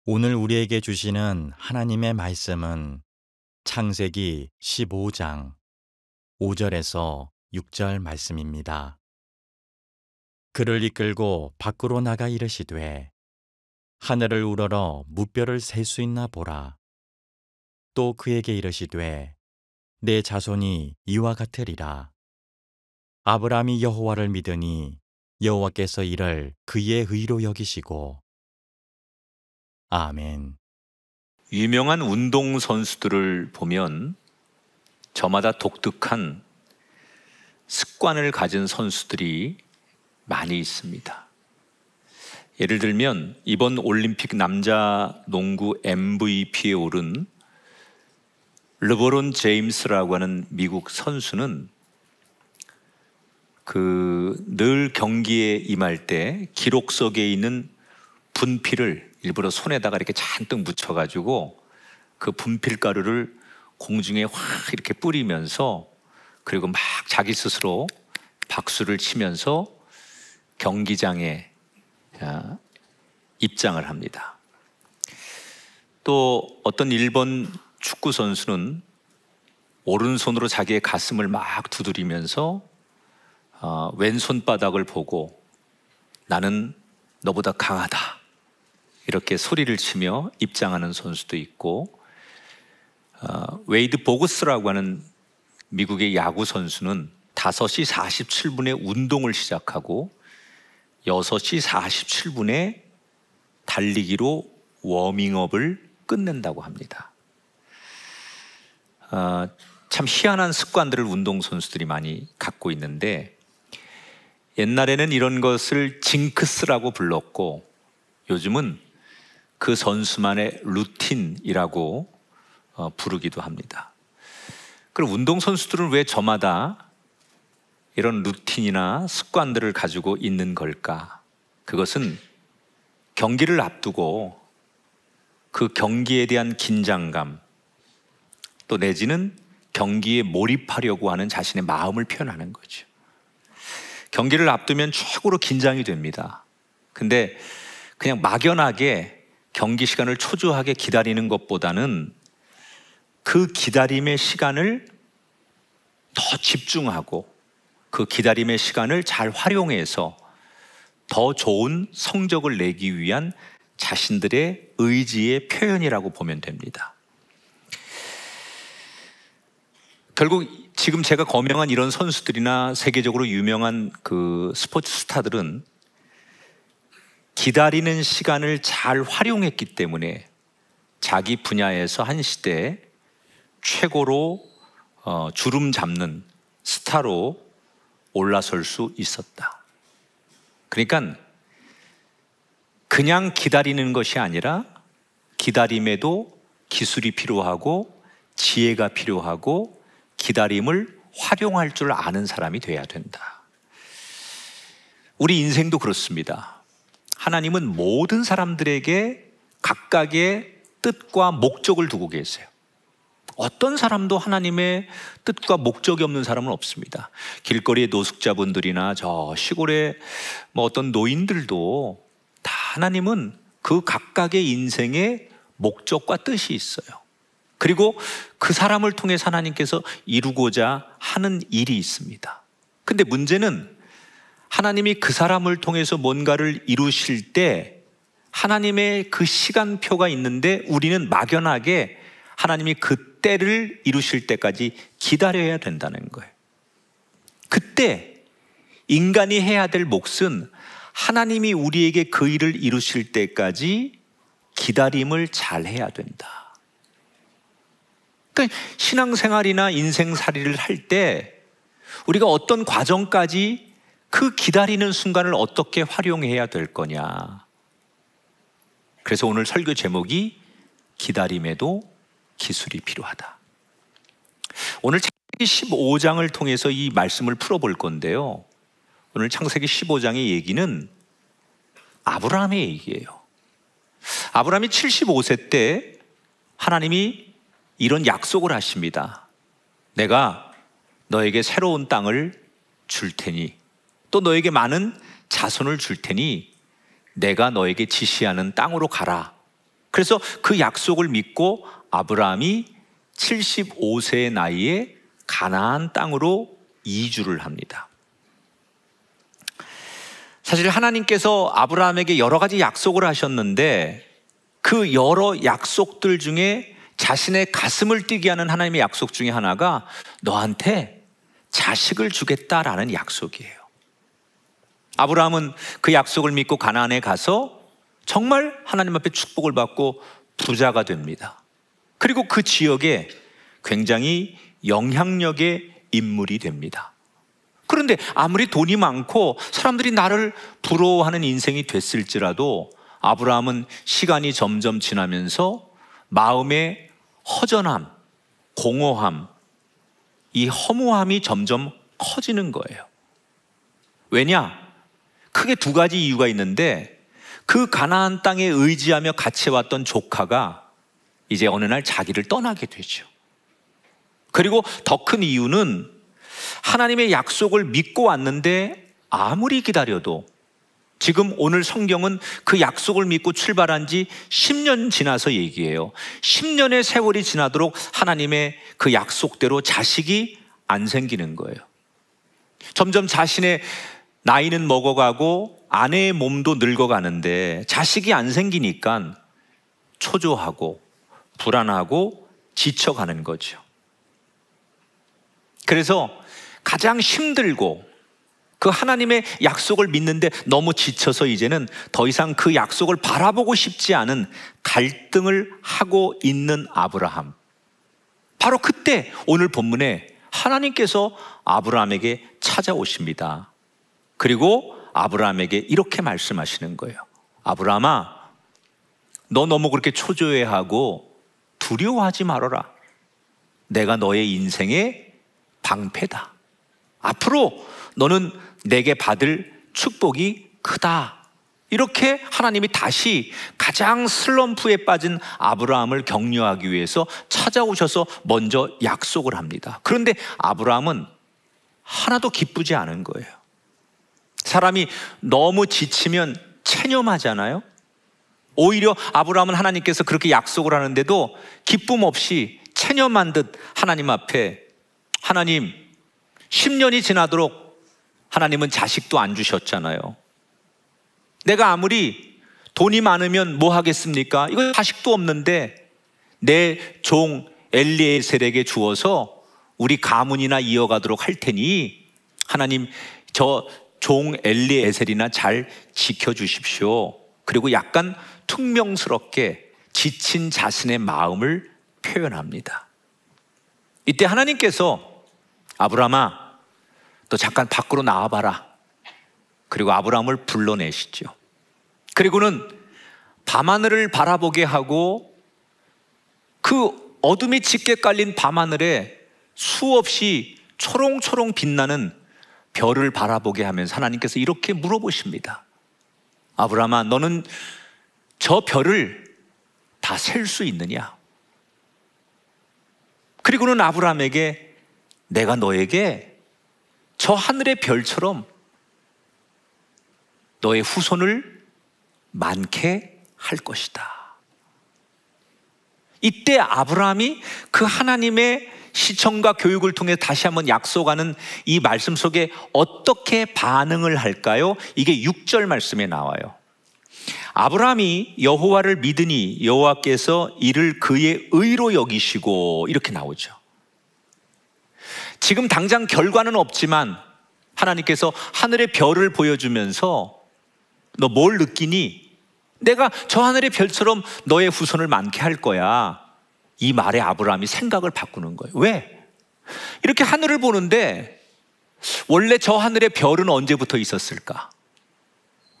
오늘 우리에게 주시는 하나님의 말씀은 창세기 15장 5절에서 6절 말씀입니다. 그를 이끌고 밖으로 나가 이르시되 하늘을 우러러 무뼈를 셀 수 있나 보라. 또 그에게 이르시되 내 자손이 이와 같으리라. 아브라함이 여호와를 믿으니 여호와께서 이를 그의 의로 여기시고. 아멘. 유명한 운동선수들을 보면 저마다 독특한 습관을 가진 선수들이 많이 있습니다. 예를 들면 이번 올림픽 남자 농구 MVP에 오른 르브론 제임스라고 하는 미국 선수는 늘 경기에 임할 때 기록석에 있는 분필을 일부러 손에다가 이렇게 잔뜩 묻혀가지고 그 분필 가루를 공중에 확 이렇게 뿌리면서, 그리고 막 자기 스스로 박수를 치면서 경기장에 입장을 합니다. 또 어떤 일본 축구 선수는 오른손으로 자기의 가슴을 막 두드리면서 왼손바닥을 보고 나는 너보다 강하다 이렇게 소리를 치며 입장하는 선수도 있고, 웨이드 보거스라고 하는 미국의 야구 선수는 5시 47분에 운동을 시작하고 6시 47분에 달리기로 워밍업을 끝낸다고 합니다. 참 희한한 습관들을 운동선수들이 많이 갖고 있는데, 옛날에는 이런 것을 징크스라고 불렀고 요즘은 그 선수만의 루틴이라고 부르기도 합니다. 그럼 운동선수들은 왜 저마다 이런 루틴이나 습관들을 가지고 있는 걸까? 그것은 경기를 앞두고 그 경기에 대한 긴장감, 또 내지는 경기에 몰입하려고 하는 자신의 마음을 표현하는 거죠. 경기를 앞두면 최고로 긴장이 됩니다. 근데 그냥 막연하게 경기 시간을 초조하게 기다리는 것보다는 그 기다림의 시간을 더 집중하고 그 기다림의 시간을 잘 활용해서 더 좋은 성적을 내기 위한 자신들의 의지의 표현이라고 보면 됩니다. 결국 지금 제가 거명한 이런 선수들이나 세계적으로 유명한 그 스포츠 스타들은 기다리는 시간을 잘 활용했기 때문에 자기 분야에서 한 시대 최고로 주름 잡는 스타로 올라설 수 있었다. 그러니까 그냥 기다리는 것이 아니라 기다림에도 기술이 필요하고 지혜가 필요하고 기다림을 활용할 줄 아는 사람이 돼야 된다. 우리 인생도 그렇습니다. 하나님은 모든 사람들에게 각각의 뜻과 목적을 두고 계세요. 어떤 사람도 하나님의 뜻과 목적이 없는 사람은 없습니다. 길거리의 노숙자분들이나 저 시골의 어떤 노인들도 다 하나님은 그 각각의 인생의 목적과 뜻이 있어요. 그리고 그 사람을 통해서 하나님께서 이루고자 하는 일이 있습니다. 근데 문제는 하나님이 그 사람을 통해서 뭔가를 이루실 때 하나님의 그 시간표가 있는데 우리는 막연하게 하나님이 그 때를 이루실 때까지 기다려야 된다는 거예요. 그때 인간이 해야 될 몫은 하나님이 우리에게 그 일을 이루실 때까지 기다림을 잘 해야 된다. 그러니까 신앙생활이나 인생살이를 할 때 우리가 어떤 과정까지 그 기다리는 순간을 어떻게 활용해야 될 거냐. 그래서 오늘 설교 제목이 기다림에도 기술이 필요하다. 오늘 창세기 15장을 통해서 이 말씀을 풀어볼 건데요, 오늘 창세기 15장의 얘기는 아브라함의 얘기예요. 아브라함이 75세 때 하나님이 이런 약속을 하십니다. 내가 너에게 새로운 땅을 줄 테니, 또 너에게 많은 자손을 줄 테니 내가 너에게 지시하는 땅으로 가라. 그래서 그 약속을 믿고 아브라함이 75세의 나이에 가나안 땅으로 이주를 합니다. 사실 하나님께서 아브라함에게 여러 가지 약속을 하셨는데 그 여러 약속들 중에 자신의 가슴을 뛰게 하는 하나님의 약속 중에 하나가 너한테 자식을 주겠다라는 약속이에요. 아브라함은 그 약속을 믿고 가나안에 가서 정말 하나님 앞에 축복을 받고 부자가 됩니다. 그리고 그 지역에 굉장히 영향력의 인물이 됩니다. 그런데 아무리 돈이 많고 사람들이 나를 부러워하는 인생이 됐을지라도 아브라함은 시간이 점점 지나면서 마음의 허전함, 공허함, 이 허무함이 점점 커지는 거예요. 왜냐? 크게 두 가지 이유가 있는데 그 가나안 땅에 의지하며 같이 왔던 조카가 이제 어느 날 자기를 떠나게 되죠. 그리고 더 큰 이유는 하나님의 약속을 믿고 왔는데 아무리 기다려도 지금 오늘 성경은 그 약속을 믿고 출발한 지 10년 지나서 얘기해요. 10년의 세월이 지나도록 하나님의 그 약속대로 자식이 안 생기는 거예요. 점점 자신의 나이는 먹어가고 아내의 몸도 늙어가는데 자식이 안 생기니까 초조하고 불안하고 지쳐가는 거죠. 그래서 가장 힘들고 그 하나님의 약속을 믿는데 너무 지쳐서 이제는 더 이상 그 약속을 바라보고 싶지 않은 갈등을 하고 있는 아브라함. 바로 그때 오늘 본문에 하나님께서 아브라함에게 찾아오십니다. 그리고 아브라함에게 이렇게 말씀하시는 거예요. 아브라함아, 너 너무 그렇게 초조해하고 두려워하지 말아라. 내가 너의 인생의 방패다. 앞으로 너는 내게 받을 축복이 크다. 이렇게 하나님이 다시 가장 슬럼프에 빠진 아브라함을 격려하기 위해서 찾아오셔서 먼저 약속을 합니다. 그런데 아브라함은 하나도 기쁘지 않은 거예요. 사람이 너무 지치면 체념하잖아요. 오히려 아브라함은 하나님께서 그렇게 약속을 하는데도 기쁨 없이 체념한 듯 하나님 앞에, 하나님 10년이 지나도록 하나님은 자식도 안 주셨잖아요. 내가 아무리 돈이 많으면 뭐 하겠습니까? 이거 자식도 없는데 내 종 엘리에셀에게 주어서 우리 가문이나 이어가도록 할 테니 하나님 저 종 엘리에셀이나 잘 지켜주십시오. 그리고 약간 퉁명스럽게 지친 자신의 마음을 표현합니다. 이때 하나님께서 아브라함아, 너 잠깐 밖으로 나와봐라. 그리고 아브라함을 불러내시죠. 그리고는 밤하늘을 바라보게 하고 그 어둠이 짙게 깔린 밤하늘에 수없이 초롱초롱 빛나는 별을 바라보게 하면서 하나님께서 이렇게 물어보십니다. 아브라함아, 너는 저 별을 다 셀 수 있느냐? 그리고는 아브라함에게 내가 너에게 저 하늘의 별처럼 너의 후손을 많게 할 것이다. 이때 아브라함이 그 하나님의 시청과 교육을 통해 다시 한번 약속하는 이 말씀 속에 어떻게 반응을 할까요? 이게 6절 말씀에 나와요. 아브라함이 여호와를 믿으니 여호와께서 이를 그의 의로 여기시고, 이렇게 나오죠. 지금 당장 결과는 없지만 하나님께서 하늘의 별을 보여주면서 너 뭘 느끼니? 내가 저 하늘의 별처럼 너의 후손을 많게 할 거야. 이 말에 아브라함이 생각을 바꾸는 거예요. 왜? 이렇게 하늘을 보는데 원래 저 하늘의 별은 언제부터 있었을까?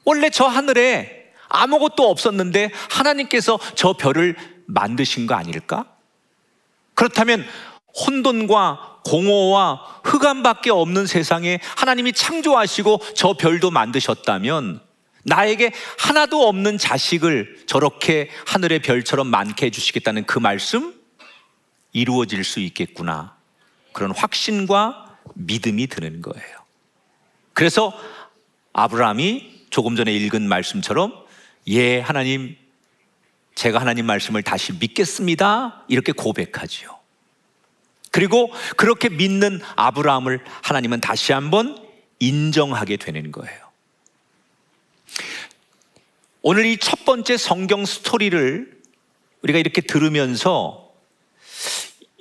원래 저 하늘에 아무것도 없었는데 하나님께서 저 별을 만드신 거 아닐까? 그렇다면 혼돈과 공허와 흑암밖에 없는 세상에 하나님이 창조하시고 저 별도 만드셨다면 나에게 하나도 없는 자식을 저렇게 하늘의 별처럼 많게 해주시겠다는 그 말씀 이루어질 수 있겠구나, 그런 확신과 믿음이 드는 거예요. 그래서 아브라함이 조금 전에 읽은 말씀처럼 예 하나님, 제가 하나님 말씀을 다시 믿겠습니다. 이렇게 고백하지요. 그리고 그렇게 믿는 아브라함을 하나님은 다시 한번 인정하게 되는 거예요. 오늘 이 첫 번째 성경 스토리를 우리가 이렇게 들으면서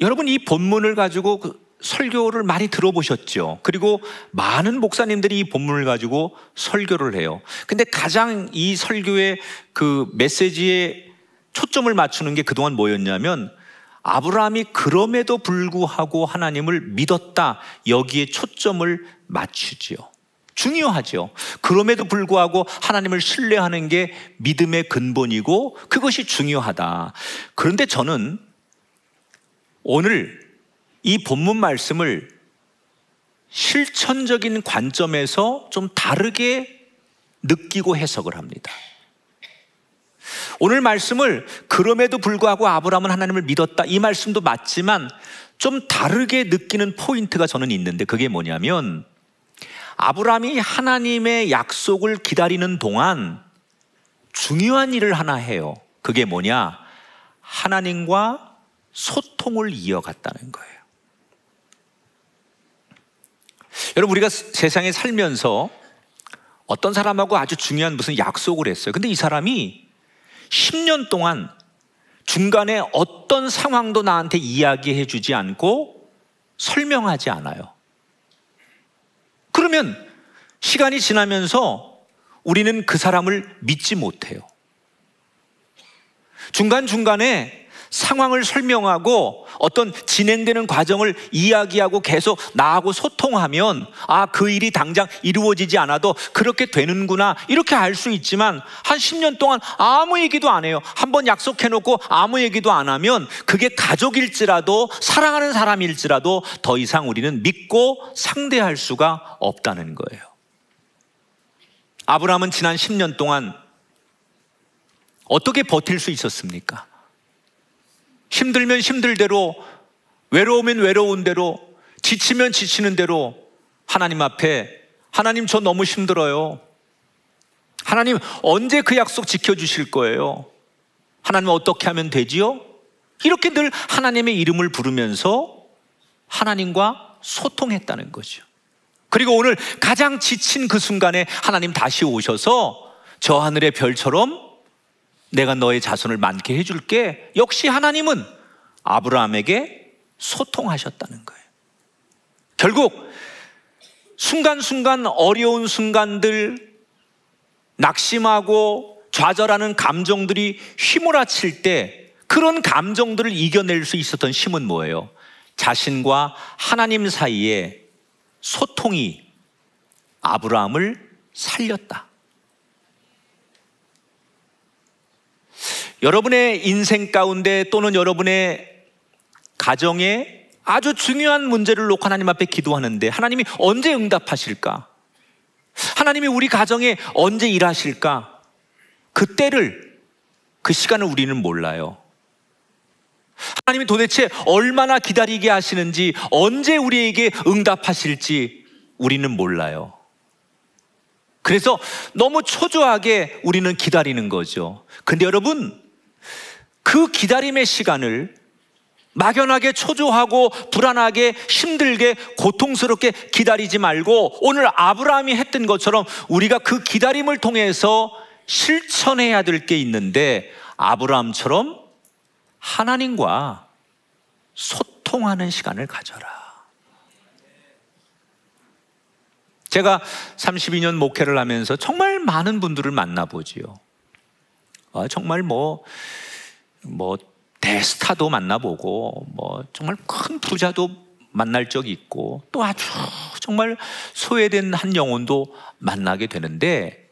여러분 이 본문을 가지고 설교를 많이 들어보셨죠? 그리고 많은 목사님들이 이 본문을 가지고 설교를 해요. 근데 가장 이 설교의 그 메시지에 초점을 맞추는 게 그동안 뭐였냐면 아브라함이 그럼에도 불구하고 하나님을 믿었다, 여기에 초점을 맞추지요. 중요하죠. 그럼에도 불구하고 하나님을 신뢰하는 게 믿음의 근본이고 그것이 중요하다. 그런데 저는 오늘 이 본문 말씀을 실천적인 관점에서 좀 다르게 느끼고 해석을 합니다. 오늘 말씀을 그럼에도 불구하고 아브라함은 하나님을 믿었다, 이 말씀도 맞지만 좀 다르게 느끼는 포인트가 저는 있는데, 그게 뭐냐면 아브라함이 하나님의 약속을 기다리는 동안 중요한 일을 하나 해요. 그게 뭐냐? 하나님과 소통을 이어갔다는 거예요. 여러분, 우리가 세상에 살면서 어떤 사람하고 아주 중요한 무슨 약속을 했어요. 근데 이 사람이 10년 동안 중간에 어떤 상황도 나한테 이야기해 주지 않고 설명하지 않아요. 그러면 시간이 지나면서 우리는 그 사람을 믿지 못해요. 중간중간에 상황을 설명하고 어떤 진행되는 과정을 이야기하고 계속 나하고 소통하면 그 일이 당장 이루어지지 않아도 그렇게 되는구나, 이렇게 알 수 있지만 한 10년 동안 아무 얘기도 안 해요. 한번 약속해놓고 아무 얘기도 안 하면 그게 가족일지라도 사랑하는 사람일지라도 더 이상 우리는 믿고 상대할 수가 없다는 거예요. 아브라함은 지난 10년 동안 어떻게 버틸 수 있었습니까? 힘들면 힘들 대로, 외로우면 외로운 대로, 지치면 지치는 대로 하나님 앞에, 하나님 저 너무 힘들어요. 하나님 언제 그 약속 지켜주실 거예요? 하나님 어떻게 하면 되지요? 이렇게 늘 하나님의 이름을 부르면서 하나님과 소통했다는 거죠. 그리고 오늘 가장 지친 그 순간에 하나님 다시 오셔서 저 하늘의 별처럼 내가 너의 자손을 많게 해줄게. 역시 하나님은 아브라함에게 소통하셨다는 거예요. 결국 순간순간 어려운 순간들, 낙심하고 좌절하는 감정들이 휘몰아칠 때 그런 감정들을 이겨낼 수 있었던 힘은 뭐예요? 자신과 하나님 사이에 소통이 아브라함을 살렸다. 여러분의 인생 가운데 또는 여러분의 가정에 아주 중요한 문제를 놓고 하나님 앞에 기도하는데 하나님이 언제 응답하실까? 하나님이 우리 가정에 언제 일하실까? 그때를, 그 시간을 우리는 몰라요. 하나님이 도대체 얼마나 기다리게 하시는지, 언제 우리에게 응답하실지 우리는 몰라요. 그래서 너무 초조하게 우리는 기다리는 거죠. 근데 여러분, 그 기다림의 시간을 막연하게 초조하고 불안하게 힘들게 고통스럽게 기다리지 말고 오늘 아브라함이 했던 것처럼 우리가 그 기다림을 통해서 실천해야 될 게 있는데, 아브라함처럼 하나님과 소통하는 시간을 가져라. 제가 32년 목회를 하면서 정말 많은 분들을 만나보지요. 정말 뭐 대스타도 만나보고 정말 큰 부자도 만날 적이 있고 또 아주 정말 소외된 한 영혼도 만나게 되는데,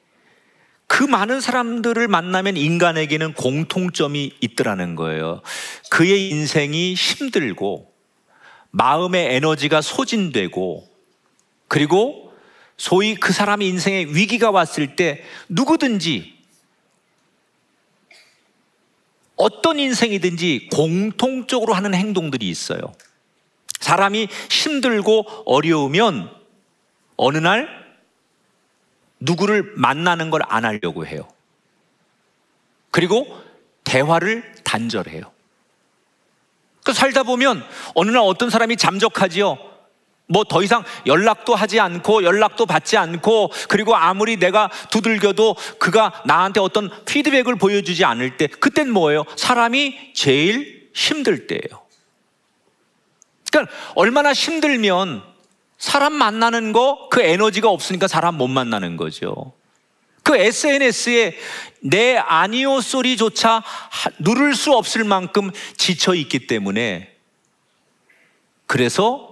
그 많은 사람들을 만나면 인간에게는 공통점이 있더라는 거예요. 그의 인생이 힘들고 마음의 에너지가 소진되고, 그리고 소위 그 사람의 인생에 위기가 왔을 때 누구든지 어떤 인생이든지 공통적으로 하는 행동들이 있어요. 사람이 힘들고 어려우면 어느 날 누구를 만나는 걸 안 하려고 해요. 그리고 대화를 단절해요. 그 살다 보면 어느 날 어떤 사람이 잠적하지요. 뭐 더 이상 연락도 하지 않고 연락도 받지 않고, 그리고 아무리 내가 두들겨도 그가 나한테 어떤 피드백을 보여주지 않을 때, 그땐 뭐예요? 사람이 제일 힘들 때예요. 그러니까 얼마나 힘들면 사람 만나는 거, 그 에너지가 없으니까 사람 못 만나는 거죠. 그 SNS에 내 아니요 소리조차 누를 수 없을 만큼 지쳐 있기 때문에, 그래서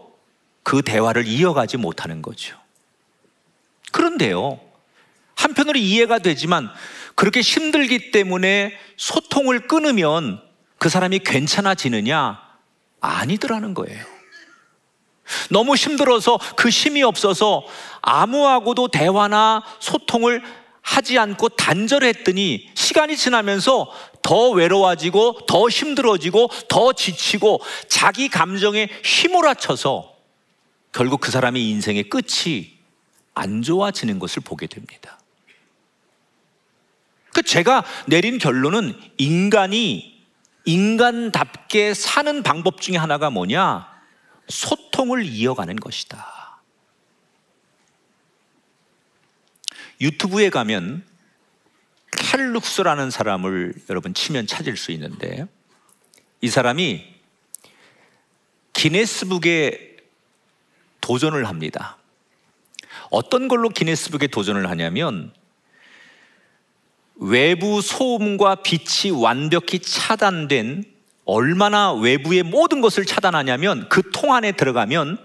그 대화를 이어가지 못하는 거죠. 그런데요, 한편으로 이해가 되지만 그렇게 힘들기 때문에 소통을 끊으면 그 사람이 괜찮아지느냐? 아니더라는 거예요. 너무 힘들어서 그 힘이 없어서 아무하고도 대화나 소통을 하지 않고 단절했더니 시간이 지나면서 더 외로워지고 더 힘들어지고 더 지치고 자기 감정에 휘몰아쳐서 결국 그 사람의 인생의 끝이 안 좋아지는 것을 보게 됩니다. 제가 내린 결론은 인간이 인간답게 사는 방법 중에 하나가 뭐냐? 소통을 이어가는 것이다. 유튜브에 가면 켈룩스라는 사람을 여러분 치면 찾을 수 있는데, 이 사람이 기네스북에 도전을 합니다. 어떤 걸로 기네스북에 도전을 하냐면, 외부 소음과 빛이 완벽히 차단된, 얼마나 외부의 모든 것을 차단하냐면 그 통 안에 들어가면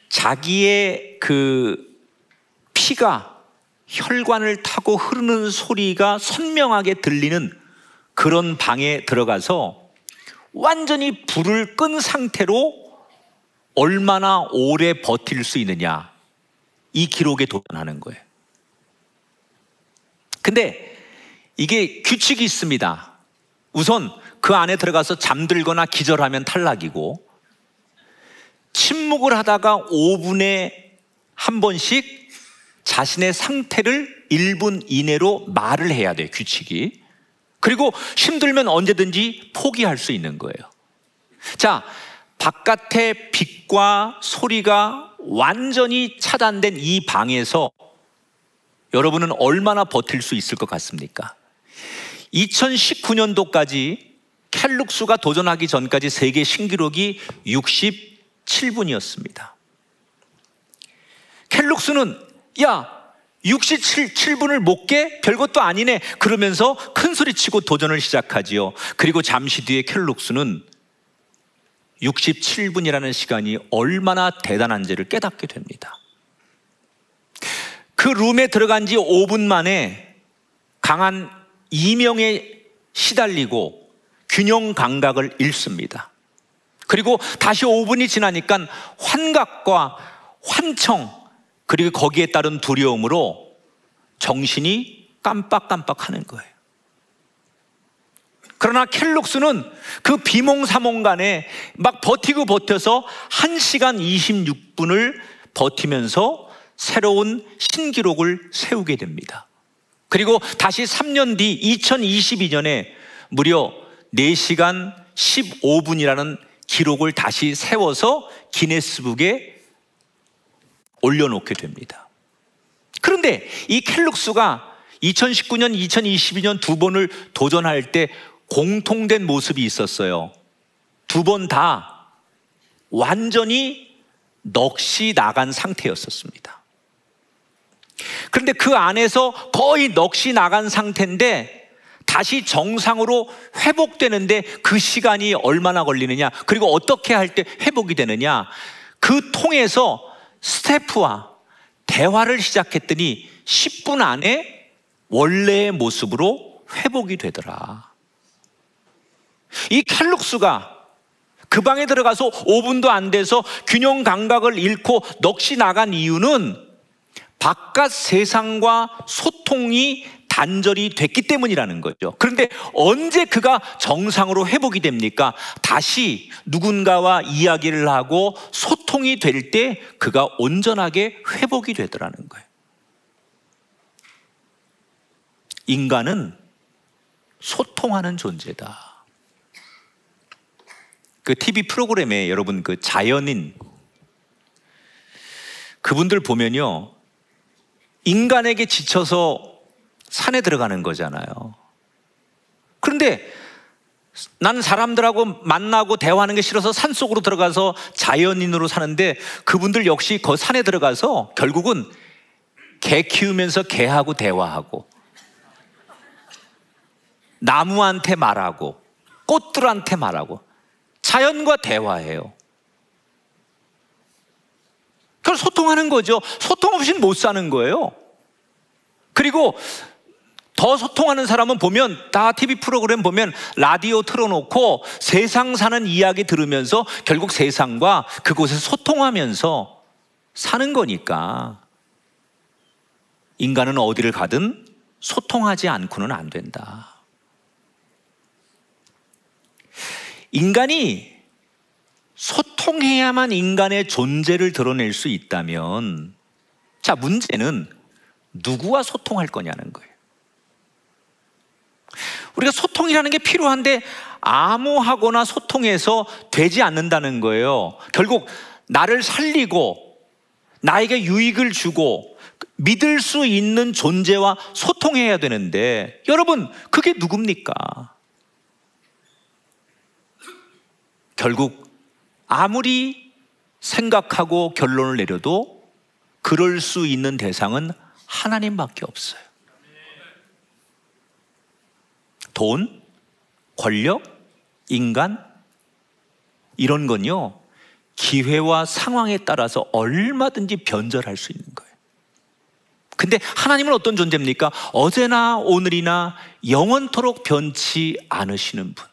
자기의 그 피가 혈관을 타고 흐르는 소리가 선명하게 들리는 그런 방에 들어가서 완전히 불을 끈 상태로 얼마나 오래 버틸 수 있느냐, 이 기록에 도전하는 거예요. 근데 이게 규칙이 있습니다. 우선 그 안에 들어가서 잠들거나 기절하면 탈락이고, 침묵을 하다가 5분에 한 번씩 자신의 상태를 1분 이내로 말을 해야 돼요, 규칙이. 그리고 힘들면 언제든지 포기할 수 있는 거예요. 자, 바깥의 빛과 소리가 완전히 차단된 이 방에서 여러분은 얼마나 버틸 수 있을 것 같습니까? 2019년도까지 켈룩스가 도전하기 전까지 세계 신기록이 67분이었습니다. 켈룩스는 야, 67분을 못 깨? 별것도 아니네. 그러면서 큰 소리치고 도전을 시작하지요. 그리고 잠시 뒤에 켈룩스는 67분이라는 시간이 얼마나 대단한지를 깨닫게 됩니다. 그 룸에 들어간 지 5분 만에 강한 이명에 시달리고 균형 감각을 잃습니다. 그리고 다시 5분이 지나니까 환각과 환청, 그리고 거기에 따른 두려움으로 정신이 깜빡깜빡하는 거예요. 그러나 켈룩스는 그 비몽사몽간에 막 버텨서 1시간 26분을 버티면서 새로운 신기록을 세우게 됩니다. 그리고 다시 3년 뒤 2022년에 무려 4시간 15분이라는 기록을 다시 세워서 기네스북에 올려놓게 됩니다. 그런데 이 켈룩스가 2019년, 2022년 두 번을 도전할 때 공통된 모습이 있었어요. 두 번 다 완전히 넋이 나간 상태였었습니다. 그런데 그 안에서 거의 넋이 나간 상태인데 다시 정상으로 회복되는데 그 시간이 얼마나 걸리느냐, 그리고 어떻게 할 때 회복이 되느냐, 그 통해서 스태프와 대화를 시작했더니 10분 안에 원래의 모습으로 회복이 되더라. 이 켈룩스가 그 방에 들어가서 5분도 안 돼서 균형 감각을 잃고 넋이 나간 이유는 바깥 세상과 소통이 단절이 됐기 때문이라는 거죠. 그런데 언제 그가 정상으로 회복이 됩니까? 다시 누군가와 이야기를 하고 소통이 될 때 그가 온전하게 회복이 되더라는 거예요. 인간은 소통하는 존재다. 그 TV 프로그램에 여러분 그 자연인 그분들 보면요, 인간에게 지쳐서 산에 들어가는 거잖아요. 그런데 난 사람들하고 만나고 대화하는 게 싫어서 산속으로 들어가서 자연인으로 사는데, 그분들 역시 그 산에 들어가서 결국은 개 키우면서 개하고 대화하고, 나무한테 말하고, 꽃들한테 말하고, 자연과 대화해요. 그걸 소통하는 거죠. 소통 없이는 못 사는 거예요. 그리고 더 소통하는 사람은 보면 다 TV 프로그램 보면 라디오 틀어놓고 세상 사는 이야기 들으면서 결국 세상과 그곳에서 소통하면서 사는 거니까, 인간은 어디를 가든 소통하지 않고는 안 된다. 인간이 소통해야만 인간의 존재를 드러낼 수 있다면, 자, 문제는 누구와 소통할 거냐는 거예요. 우리가 소통이라는 게 필요한데 암호하거나 소통해서 되지 않는다는 거예요. 결국 나를 살리고 나에게 유익을 주고 믿을 수 있는 존재와 소통해야 되는데, 여러분 그게 누굽니까? 결국 아무리 생각하고 결론을 내려도 그럴 수 있는 대상은 하나님밖에 없어요. 돈, 권력, 인간, 이런 건요, 기회와 상황에 따라서 얼마든지 변절할 수 있는 거예요. 근데 하나님은 어떤 존재입니까? 어제나 오늘이나 영원토록 변치 않으시는 분.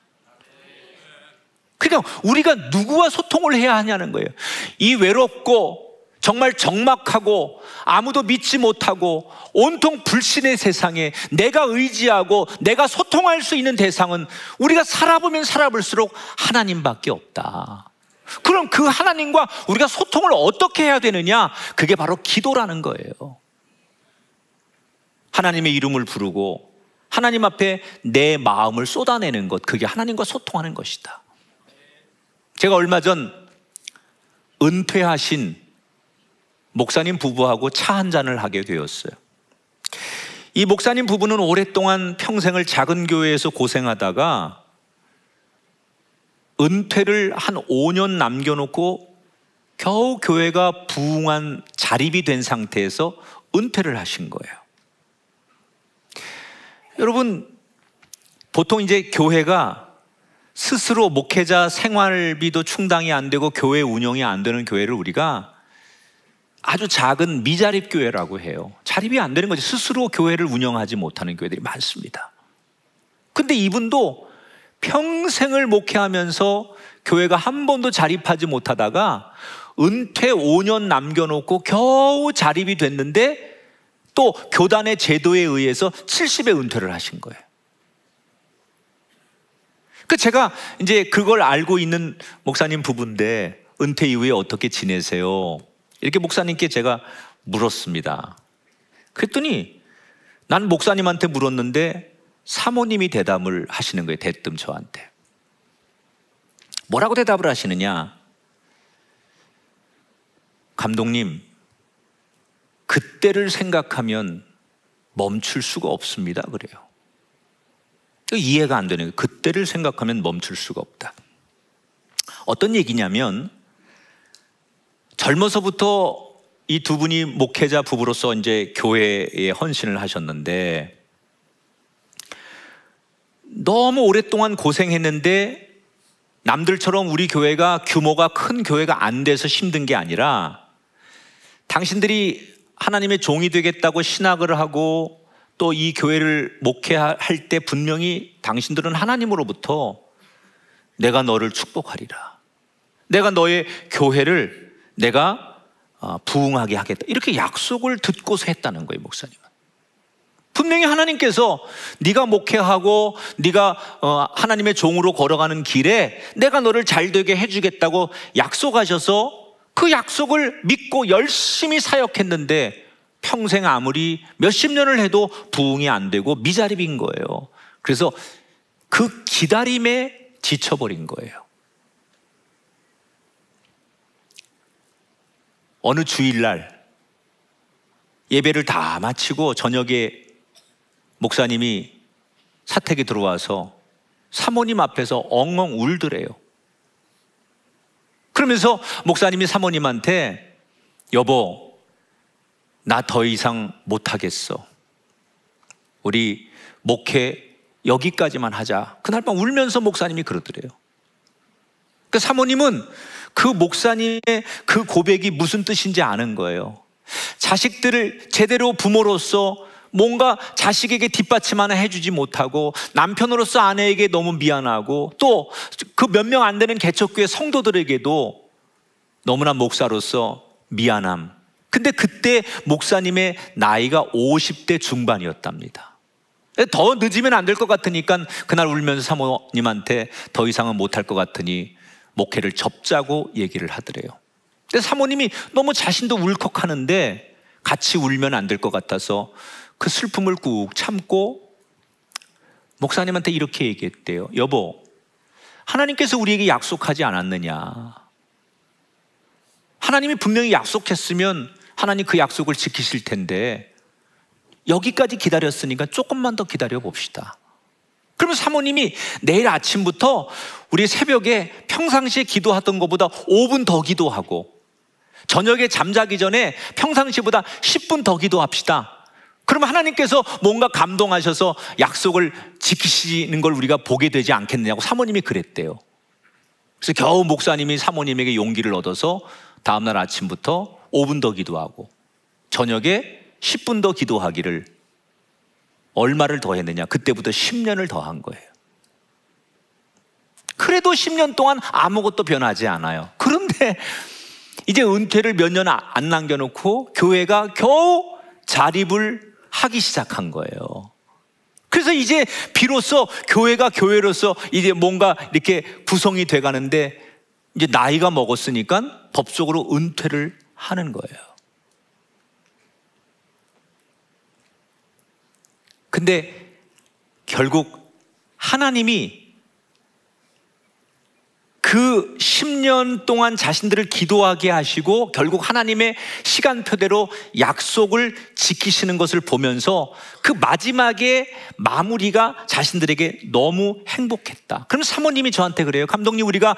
그러니까 우리가 누구와 소통을 해야 하냐는 거예요. 이 외롭고 정말 적막하고 아무도 믿지 못하고 온통 불신의 세상에 내가 의지하고 내가 소통할 수 있는 대상은 우리가 살아보면 살아볼수록 하나님밖에 없다. 그럼 그 하나님과 우리가 소통을 어떻게 해야 되느냐? 그게 바로 기도라는 거예요. 하나님의 이름을 부르고 하나님 앞에 내 마음을 쏟아내는 것, 그게 하나님과 소통하는 것이다. 제가 얼마 전 은퇴하신 목사님 부부하고 차 한 잔을 하게 되었어요. 이 목사님 부부는 오랫동안 평생을 작은 교회에서 고생하다가 은퇴를 한 5년 남겨놓고 겨우 교회가 부흥한 자립이 된 상태에서 은퇴를 하신 거예요. 여러분, 보통 이제 교회가 스스로 목회자 생활비도 충당이 안 되고 교회 운영이 안 되는 교회를 우리가 아주 작은 미자립 교회라고 해요. 자립이 안 되는 거죠. 스스로 교회를 운영하지 못하는 교회들이 많습니다. 근데 이분도 평생을 목회하면서 교회가 한 번도 자립하지 못하다가 은퇴 5년 남겨놓고 겨우 자립이 됐는데 또 교단의 제도에 의해서 70에 은퇴를 하신 거예요. 그 제가 이제 그걸 알고 있는 목사님 부부인데 은퇴 이후에 어떻게 지내세요? 이렇게 목사님께 제가 물었습니다. 그랬더니 난 목사님한테 물었는데 사모님이 대답을 하시는 거예요. 대뜸 저한테. 뭐라고 대답을 하시느냐? 감독님, 그때를 생각하면 멈출 수가 없습니다. 그래요. 이해가 안 되는 거예요. 그때를 생각하면 멈출 수가 없다. 어떤 얘기냐면, 젊어서부터 이 두 분이 목회자 부부로서 이제 교회에 헌신을 하셨는데, 너무 오랫동안 고생했는데 남들처럼 우리 교회가 규모가 큰 교회가 안 돼서 힘든 게 아니라, 당신들이 하나님의 종이 되겠다고 신학을 하고 또 이 교회를 목회할 때 분명히 당신들은 하나님으로부터 내가 너를 축복하리라, 내가 너의 교회를 내가 부흥하게 하겠다, 이렇게 약속을 듣고서 했다는 거예요. 목사님은 분명히 하나님께서 네가 목회하고 네가 하나님의 종으로 걸어가는 길에 내가 너를 잘되게 해주겠다고 약속하셔서 그 약속을 믿고 열심히 사역했는데 평생 아무리 몇십 년을 해도 부흥이 안 되고 미자립인 거예요. 그래서 그 기다림에 지쳐버린 거예요. 어느 주일날 예배를 다 마치고 저녁에 목사님이 사택에 들어와서 사모님 앞에서 엉엉 울더래요. 그러면서 목사님이 사모님한테 여보, 나 더 이상 못하겠어. 우리 목회 여기까지만 하자. 그날 밤 울면서 목사님이 그러더래요. 그 사모님은 그 목사님의 그 고백이 무슨 뜻인지 아는 거예요. 자식들을 제대로 부모로서 뭔가 자식에게 뒷받침 하나 해주지 못하고 남편으로서 아내에게 너무 미안하고 또 그 몇 명 안 되는 개척교회 성도들에게도 너무나 목사로서 미안함. 근데 그때 목사님의 나이가 50대 중반이었답니다. 더 늦으면 안 될 것 같으니까 그날 울면서 사모님한테 더 이상은 못할 것 같으니 목회를 접자고 얘기를 하더래요. 근데 사모님이 너무 자신도 울컥하는데 같이 울면 안 될 것 같아서 그 슬픔을 꾹 참고 목사님한테 이렇게 얘기했대요. 여보, 하나님께서 우리에게 약속하지 않았느냐? 하나님이 분명히 약속했으면 하나님 그 약속을 지키실 텐데 여기까지 기다렸으니까 조금만 더 기다려 봅시다. 그러면 사모님이 내일 아침부터 우리 새벽에 평상시에 기도하던 것보다 5분 더 기도하고 저녁에 잠자기 전에 평상시보다 10분 더 기도합시다. 그러면 하나님께서 뭔가 감동하셔서 약속을 지키시는 걸 우리가 보게 되지 않겠느냐고 사모님이 그랬대요. 그래서 겨우 목사님이 사모님에게 용기를 얻어서 다음날 아침부터 5분 더 기도하고 저녁에 10분 더 기도하기를 얼마를 더 했느냐? 그때부터 10년을 더 한 거예요. 그래도 10년 동안 아무것도 변하지 않아요. 그런데 이제 은퇴를 몇 년 안 남겨놓고 교회가 겨우 자립을 하기 시작한 거예요. 그래서 이제 비로소 교회가 교회로서 이제 뭔가 이렇게 구성이 돼 가는데 이제 나이가 먹었으니까 법적으로 은퇴를 하는 거예요. 근데 결국 하나님이 그 10년 동안 자신들을 기도하게 하시고 결국 하나님의 시간표대로 약속을 지키시는 것을 보면서 그 마지막에 마무리가 자신들에게 너무 행복했다. 그럼 사모님이 저한테 그래요. 감독님, 우리가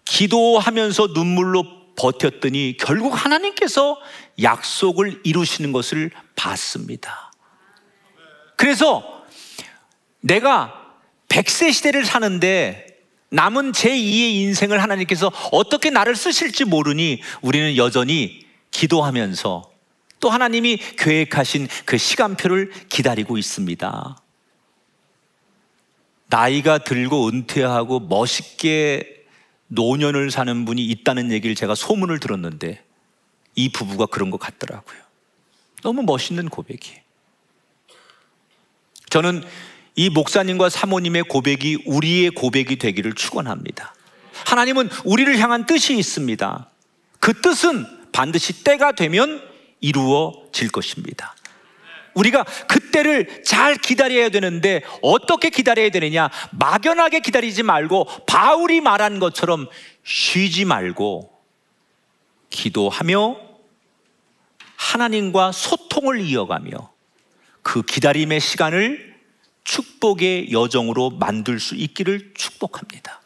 기도하면서 눈물로 버텼더니 결국 하나님께서 약속을 이루시는 것을 봤습니다. 그래서 내가 100세 시대를 사는데 남은 제2의 인생을 하나님께서 어떻게 나를 쓰실지 모르니 우리는 여전히 기도하면서 또 하나님이 계획하신 그 시간표를 기다리고 있습니다. 나이가 들고 은퇴하고 멋있게 노년을 사는 분이 있다는 얘기를 제가 소문을 들었는데 이 부부가 그런 것 같더라고요. 너무 멋있는 고백이에요. 저는 이 목사님과 사모님의 고백이 우리의 고백이 되기를 축원합니다. 하나님은 우리를 향한 뜻이 있습니다. 그 뜻은 반드시 때가 되면 이루어질 것입니다. 우리가 그때를 잘 기다려야 되는데 어떻게 기다려야 되느냐? 막연하게 기다리지 말고 바울이 말한 것처럼 쉬지 말고 기도하며 하나님과 소통을 이어가며 그 기다림의 시간을 축복의 여정으로 만들 수 있기를 축복합니다.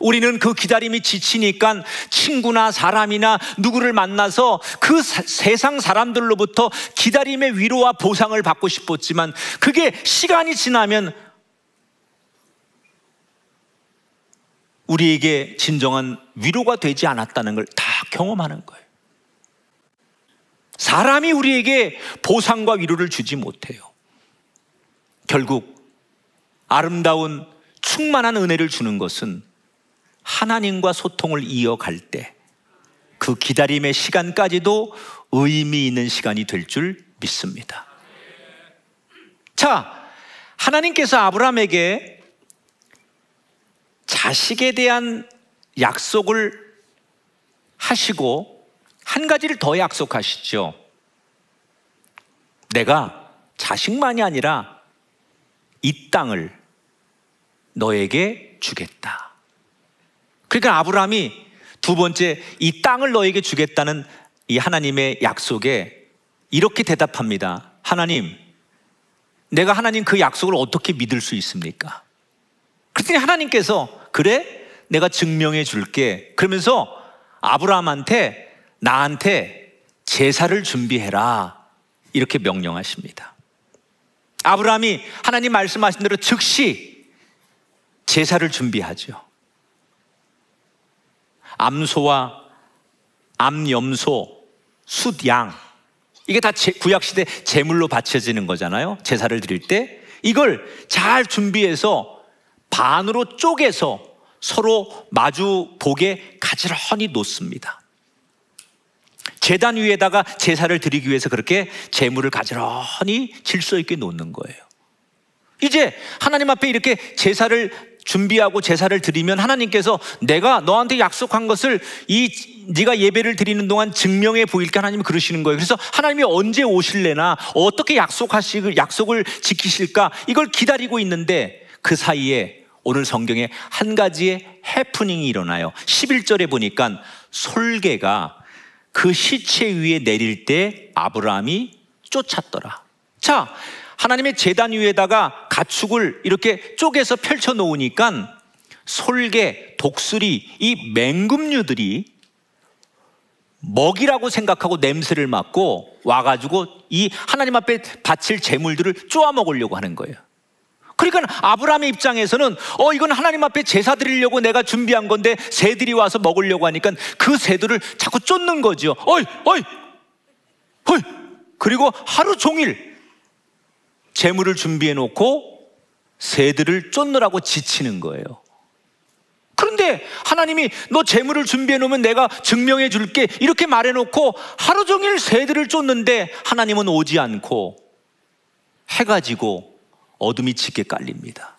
우리는 그 기다림이 지치니까 친구나 사람이나 누구를 만나서 그 세상 사람들로부터 기다림의 위로와 보상을 받고 싶었지만 그게 시간이 지나면 우리에게 진정한 위로가 되지 않았다는 걸 다 경험하는 거예요. 사람이 우리에게 보상과 위로를 주지 못해요. 결국 아름다운 충만한 은혜를 주는 것은 하나님과 소통을 이어갈 때 그 기다림의 시간까지도 의미 있는 시간이 될 줄 믿습니다. 자, 하나님께서 아브라함에게 자식에 대한 약속을 하시고 한 가지를 더 약속하시죠. 내가 자식만이 아니라 이 땅을 너에게 주겠다. 그러니까 아브라함이 두 번째 이 땅을 너에게 주겠다는 이 하나님의 약속에 이렇게 대답합니다. 하나님, 내가 하나님 그 약속을 어떻게 믿을 수 있습니까? 그랬더니 하나님께서 그래? 내가 증명해 줄게. 그러면서 아브라함한테 나한테 제사를 준비해라. 이렇게 명령하십니다. 아브라함이 하나님 말씀하신 대로 즉시 제사를 준비하죠. 암소와 암염소, 숫양, 이게 다 구약시대 제물로 바쳐지는 거잖아요. 제사를 드릴 때 이걸 잘 준비해서 반으로 쪼개서 서로 마주 보게 가지런히 놓습니다. 제단 위에다가 제사를 드리기 위해서 그렇게 제물을 가지런히 질서 있게 놓는 거예요. 이제 하나님 앞에 이렇게 제사를 준비하고 제사를 드리면 하나님께서 내가 너한테 약속한 것을 네가 예배를 드리는 동안 증명해 보일게 하나님이 그러시는 거예요. 그래서 하나님이 언제 오실래나 어떻게 약속을 지키실까 이걸 기다리고 있는데 그 사이에 오늘 성경에 한 가지의 해프닝이 일어나요. 11절에 보니까 솔개가 그 시체 위에 내릴 때 아브라함이 쫓았더라. 자, 하나님의 제단 위에다가 가축을 이렇게 쪼개서 펼쳐 놓으니까 솔개, 독수리, 이 맹금류들이 먹이라고 생각하고 냄새를 맡고 와가지고 이 하나님 앞에 바칠 제물들을 쪼아 먹으려고 하는 거예요. 그러니까 아브라함의 입장에서는 이건 하나님 앞에 제사 드리려고 내가 준비한 건데 새들이 와서 먹으려고 하니까 그 새들을 자꾸 쫓는 거죠. 어이! 그리고 하루 종일 제물을 준비해 놓고 새들을 쫓느라고 지치는 거예요. 그런데 하나님이 너 제물을 준비해 놓으면 내가 증명해 줄게 이렇게 말해 놓고 하루 종일 새들을 쫓는데 하나님은 오지 않고 해가 지고 어둠이 짙게 깔립니다.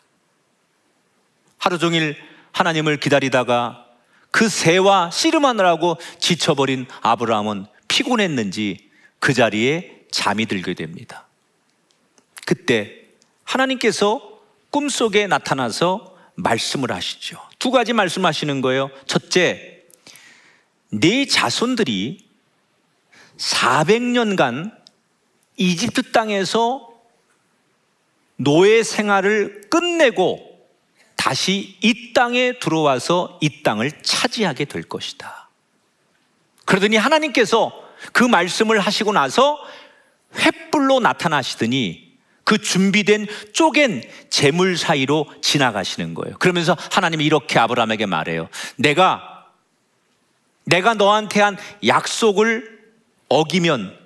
하루 종일 하나님을 기다리다가 그 새와 씨름하느라고 지쳐버린 아브라함은 피곤했는지 그 자리에 잠이 들게 됩니다. 그때 하나님께서 꿈속에 나타나서 말씀을 하시죠. 두 가지 말씀하시는 거예요. 첫째, 네 자손들이 400년간 이집트 땅에서 노예 생활을 끝내고 다시 이 땅에 들어와서 이 땅을 차지하게 될 것이다. 그러더니 하나님께서 그 말씀을 하시고 나서 횃불로 나타나시더니 그 준비된 쪼갠 제물 사이로 지나가시는 거예요. 그러면서 하나님이 이렇게 아브라함에게 말해요. 내가 너한테 한 약속을 어기면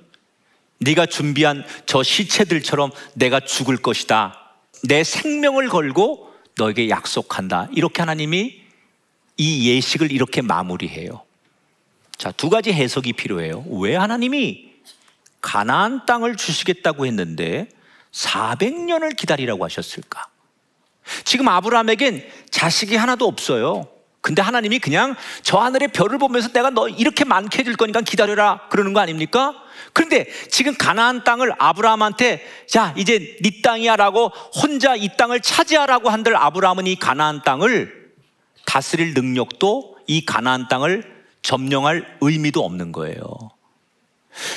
네가 준비한 저 시체들처럼 내가 죽을 것이다. 내 생명을 걸고 너에게 약속한다. 이렇게 하나님이 이 예식을 이렇게 마무리해요. 자, 두 가지 해석이 필요해요. 왜 하나님이 가나안 땅을 주시겠다고 했는데 400년을 기다리라고 하셨을까? 지금 아브라함에겐 자식이 하나도 없어요. 근데 하나님이 그냥 저 하늘의 별을 보면서 내가 너 이렇게 많게 해줄 거니까 기다려라 그러는 거 아닙니까? 그런데 지금 가나안 땅을 아브라함한테 자 이제 네 땅이야 라고 혼자 이 땅을 차지하라고 한들 아브라함은 이 가나안 땅을 다스릴 능력도 이 가나안 땅을 점령할 의미도 없는 거예요.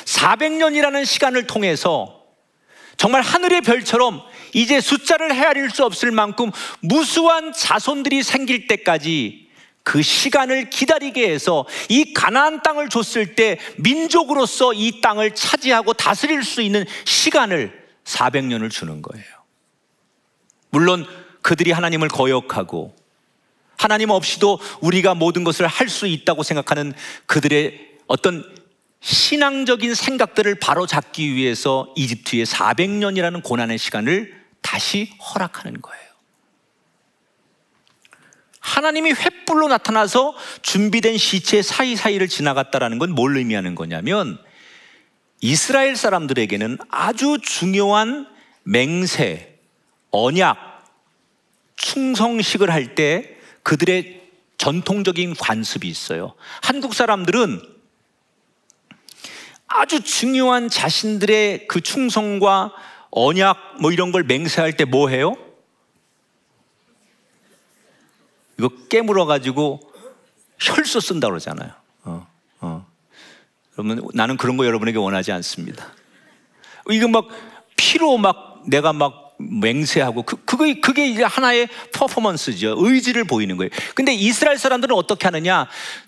400년이라는 시간을 통해서 정말 하늘의 별처럼 이제 숫자를 헤아릴 수 없을 만큼 무수한 자손들이 생길 때까지 그 시간을 기다리게 해서 이 가나안 땅을 줬을 때 민족으로서 이 땅을 차지하고 다스릴 수 있는 시간을 400년을 주는 거예요. 물론 그들이 하나님을 거역하고 하나님 없이도 우리가 모든 것을 할 수 있다고 생각하는 그들의 어떤 신앙적인 생각들을 바로잡기 위해서 이집트의 400년이라는 고난의 시간을 다시 허락하는 거예요. 하나님이 횃불로 나타나서 준비된 시체 사이사이를 지나갔다는 건 뭘 의미하는 거냐면 이스라엘 사람들에게는 아주 중요한 맹세, 언약, 충성식을 할 때 그들의 전통적인 관습이 있어요. 한국 사람들은 아주 중요한 자신들의 그 충성과 언약 뭐 이런 걸 맹세할 때 뭐 해요? 이거 깨물어 가지고 혈소 쓴다 그러잖아요. 그러면 나는 그런 거 여러분에게 원하지 않습니다. 이거 막 피로 막 내가 막 맹세하고 그게 이제 하나의 퍼포먼스죠. 의지를 보이는 거예요. 근데 이스라엘 사람들은 어떻게 하느냐?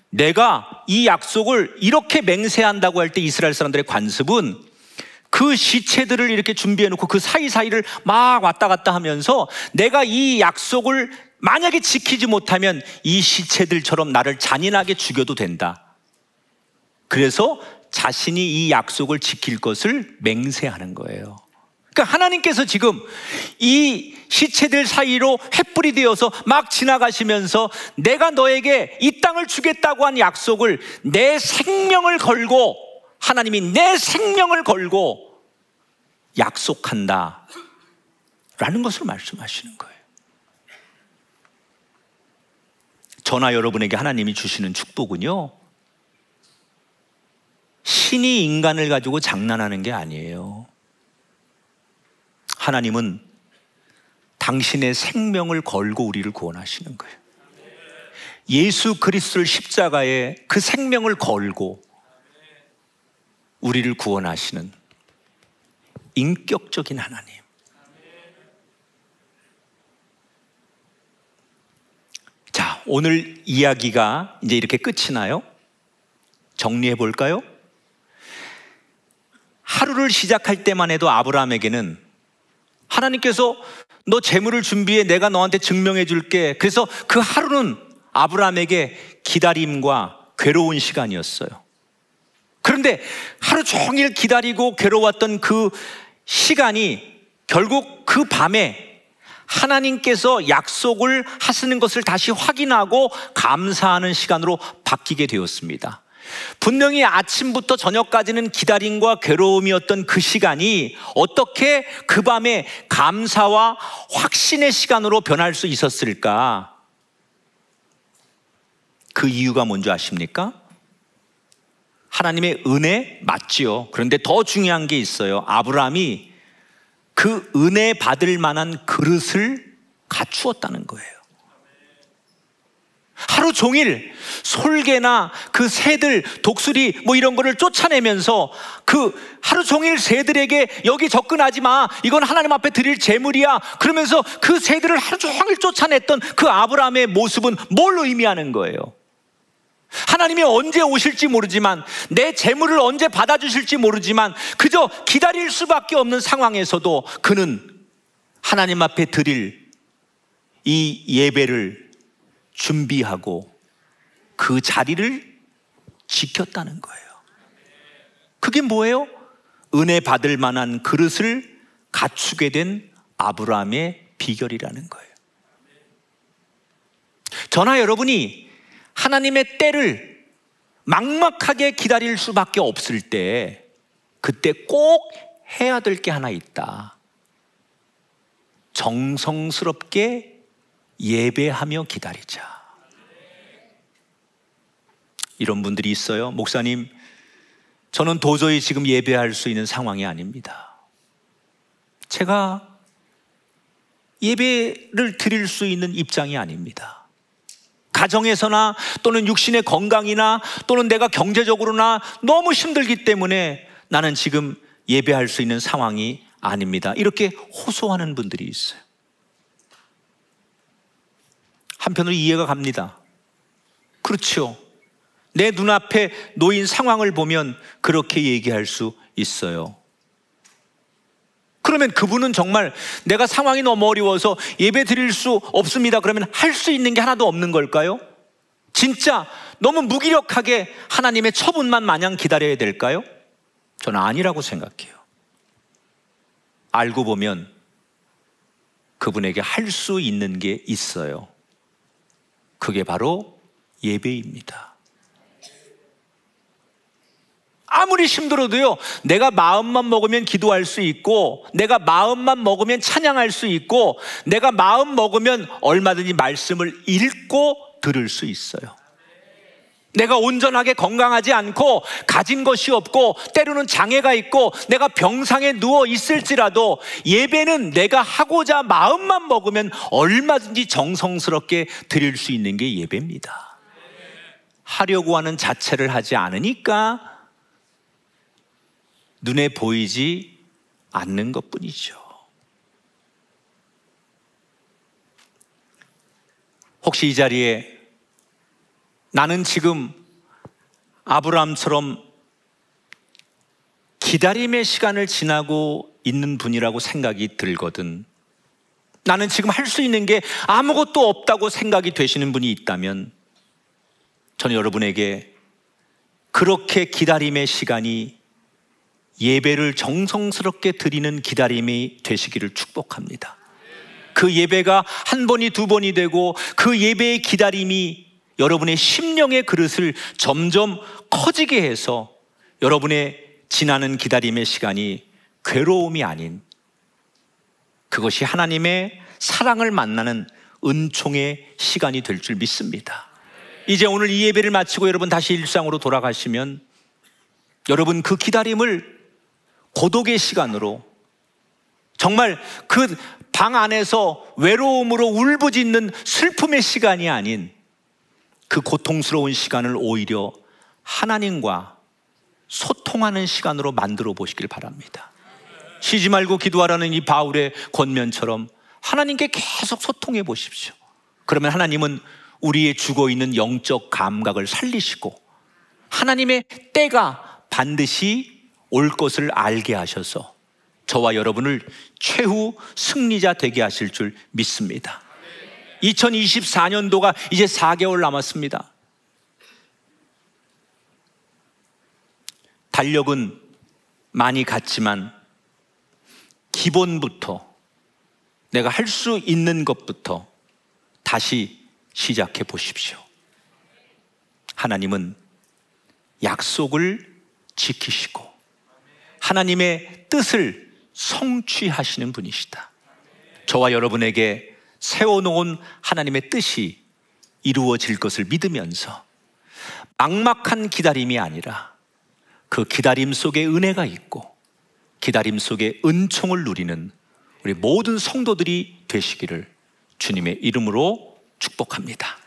내가 이 약속을 이렇게 맹세한다고 할 때 이스라엘 사람들의 관습은 그 시체들을 이렇게 준비해 놓고 그 사이사이를 막 왔다 갔다 하면서 내가 이 약속을 만약에 지키지 못하면 이 시체들처럼 나를 잔인하게 죽여도 된다. 그래서 자신이 이 약속을 지킬 것을 맹세하는 거예요. 그러니까 하나님께서 지금 이 시체들 사이로 횃불이 되어서 막 지나가시면서 내가 너에게 이 땅을 주겠다고 한 약속을 내 생명을 걸고, 하나님이 내 생명을 걸고 약속한다 라는 것을 말씀하시는 거예요. 저나 여러분에게 하나님이 주시는 축복은요, 신이 인간을 가지고 장난하는 게 아니에요. 하나님은 당신의 생명을 걸고 우리를 구원하시는 거예요. 예수 그리스도를 십자가에 그 생명을 걸고 우리를 구원하시는 인격적인 하나님. 자, 오늘 이야기가 이제 이렇게 끝이 나요. 정리해 볼까요? 하루를 시작할 때만 해도 아브라함에게는 하나님께서 너 재물을 준비해, 내가 너한테 증명해 줄게. 그래서 그 하루는 아브라함에게 기다림과 괴로운 시간이었어요. 그런데 하루 종일 기다리고 괴로웠던 그 시간이 결국 그 밤에 하나님께서 약속을 하시는 것을 다시 확인하고 감사하는 시간으로 바뀌게 되었습니다. 분명히 아침부터 저녁까지는 기다림과 괴로움이었던 그 시간이 어떻게 그 밤에 감사와 확신의 시간으로 변할 수 있었을까? 그 이유가 뭔지 아십니까? 하나님의 은혜 맞지요. 그런데 더 중요한 게 있어요. 아브라함이 그 은혜 받을 만한 그릇을 갖추었다는 거예요. 하루 종일 솔개나 그 새들, 독수리 뭐 이런 거를 쫓아내면서 그 하루 종일 새들에게 여기 접근하지 마, 이건 하나님 앞에 드릴 제물이야, 그러면서 그 새들을 하루 종일 쫓아냈던 그 아브라함의 모습은 뭘 의미하는 거예요? 하나님이 언제 오실지 모르지만, 내 제물을 언제 받아주실지 모르지만 그저 기다릴 수밖에 없는 상황에서도 그는 하나님 앞에 드릴 이 예배를 준비하고 그 자리를 지켰다는 거예요. 그게 뭐예요? 은혜 받을 만한 그릇을 갖추게 된 아브라함의 비결이라는 거예요. 저나 여러분이 하나님의 때를 막막하게 기다릴 수밖에 없을 때, 그때 꼭 해야 될 게 하나 있다. 정성스럽게 예배하며 기다리자. 이런 분들이 있어요. 목사님, 저는 도저히 지금 예배할 수 있는 상황이 아닙니다. 제가 예배를 드릴 수 있는 입장이 아닙니다. 가정에서나 또는 육신의 건강이나 또는 내가 경제적으로나 너무 힘들기 때문에 나는 지금 예배할 수 있는 상황이 아닙니다. 이렇게 호소하는 분들이 있어요. 한편으로 이해가 갑니다. 그렇죠. 내 눈앞에 놓인 상황을 보면 그렇게 얘기할 수 있어요. 그러면 그분은 정말 내가 상황이 너무 어려워서 예배 드릴 수 없습니다, 그러면 할 수 있는 게 하나도 없는 걸까요? 진짜 너무 무기력하게 하나님의 처분만 마냥 기다려야 될까요? 저는 아니라고 생각해요. 알고 보면 그분에게 할 수 있는 게 있어요. 그게 바로 예배입니다. 아무리 힘들어도요, 내가 마음만 먹으면 기도할 수 있고, 내가 마음만 먹으면 찬양할 수 있고, 내가 마음 먹으면 얼마든지 말씀을 읽고 들을 수 있어요. 내가 온전하게 건강하지 않고 가진 것이 없고 때로는 장애가 있고 내가 병상에 누워 있을지라도 예배는 내가 하고자 마음만 먹으면 얼마든지 정성스럽게 드릴 수 있는 게 예배입니다. 하려고 하는 자체를 하지 않으니까 눈에 보이지 않는 것뿐이죠. 혹시 이 자리에 나는 지금 아브라함처럼 기다림의 시간을 지나고 있는 분이라고 생각이 들거든, 나는 지금 할 수 있는 게 아무것도 없다고 생각이 되시는 분이 있다면 저는 여러분에게 그렇게 기다림의 시간이 예배를 정성스럽게 드리는 기다림이 되시기를 축복합니다. 그 예배가 한 번이 두 번이 되고 그 예배의 기다림이 여러분의 심령의 그릇을 점점 커지게 해서 여러분의 지나는 기다림의 시간이 괴로움이 아닌 그것이 하나님의 사랑을 만나는 은총의 시간이 될 줄 믿습니다. 이제 오늘 이 예배를 마치고 여러분 다시 일상으로 돌아가시면 여러분 그 기다림을 고독의 시간으로, 정말 그 방 안에서 외로움으로 울부짖는 슬픔의 시간이 아닌 그 고통스러운 시간을 오히려 하나님과 소통하는 시간으로 만들어 보시길 바랍니다. 쉬지 말고 기도하라는 이 바울의 권면처럼 하나님께 계속 소통해 보십시오. 그러면 하나님은 우리의 죽어있는 영적 감각을 살리시고 하나님의 때가 반드시 올 것을 알게 하셔서 저와 여러분을 최후 승리자 되게 하실 줄 믿습니다. 2024년도가 이제 4개월 남았습니다. 달력은 많이 갔지만 기본부터, 내가 할 수 있는 것부터 다시 시작해 보십시오. 하나님은 약속을 지키시고 하나님의 뜻을 성취하시는 분이시다. 저와 여러분에게 세워놓은 하나님의 뜻이 이루어질 것을 믿으면서 막막한 기다림이 아니라 그 기다림 속에 은혜가 있고 기다림 속에 은총을 누리는 우리 모든 성도들이 되시기를 주님의 이름으로 축복합니다.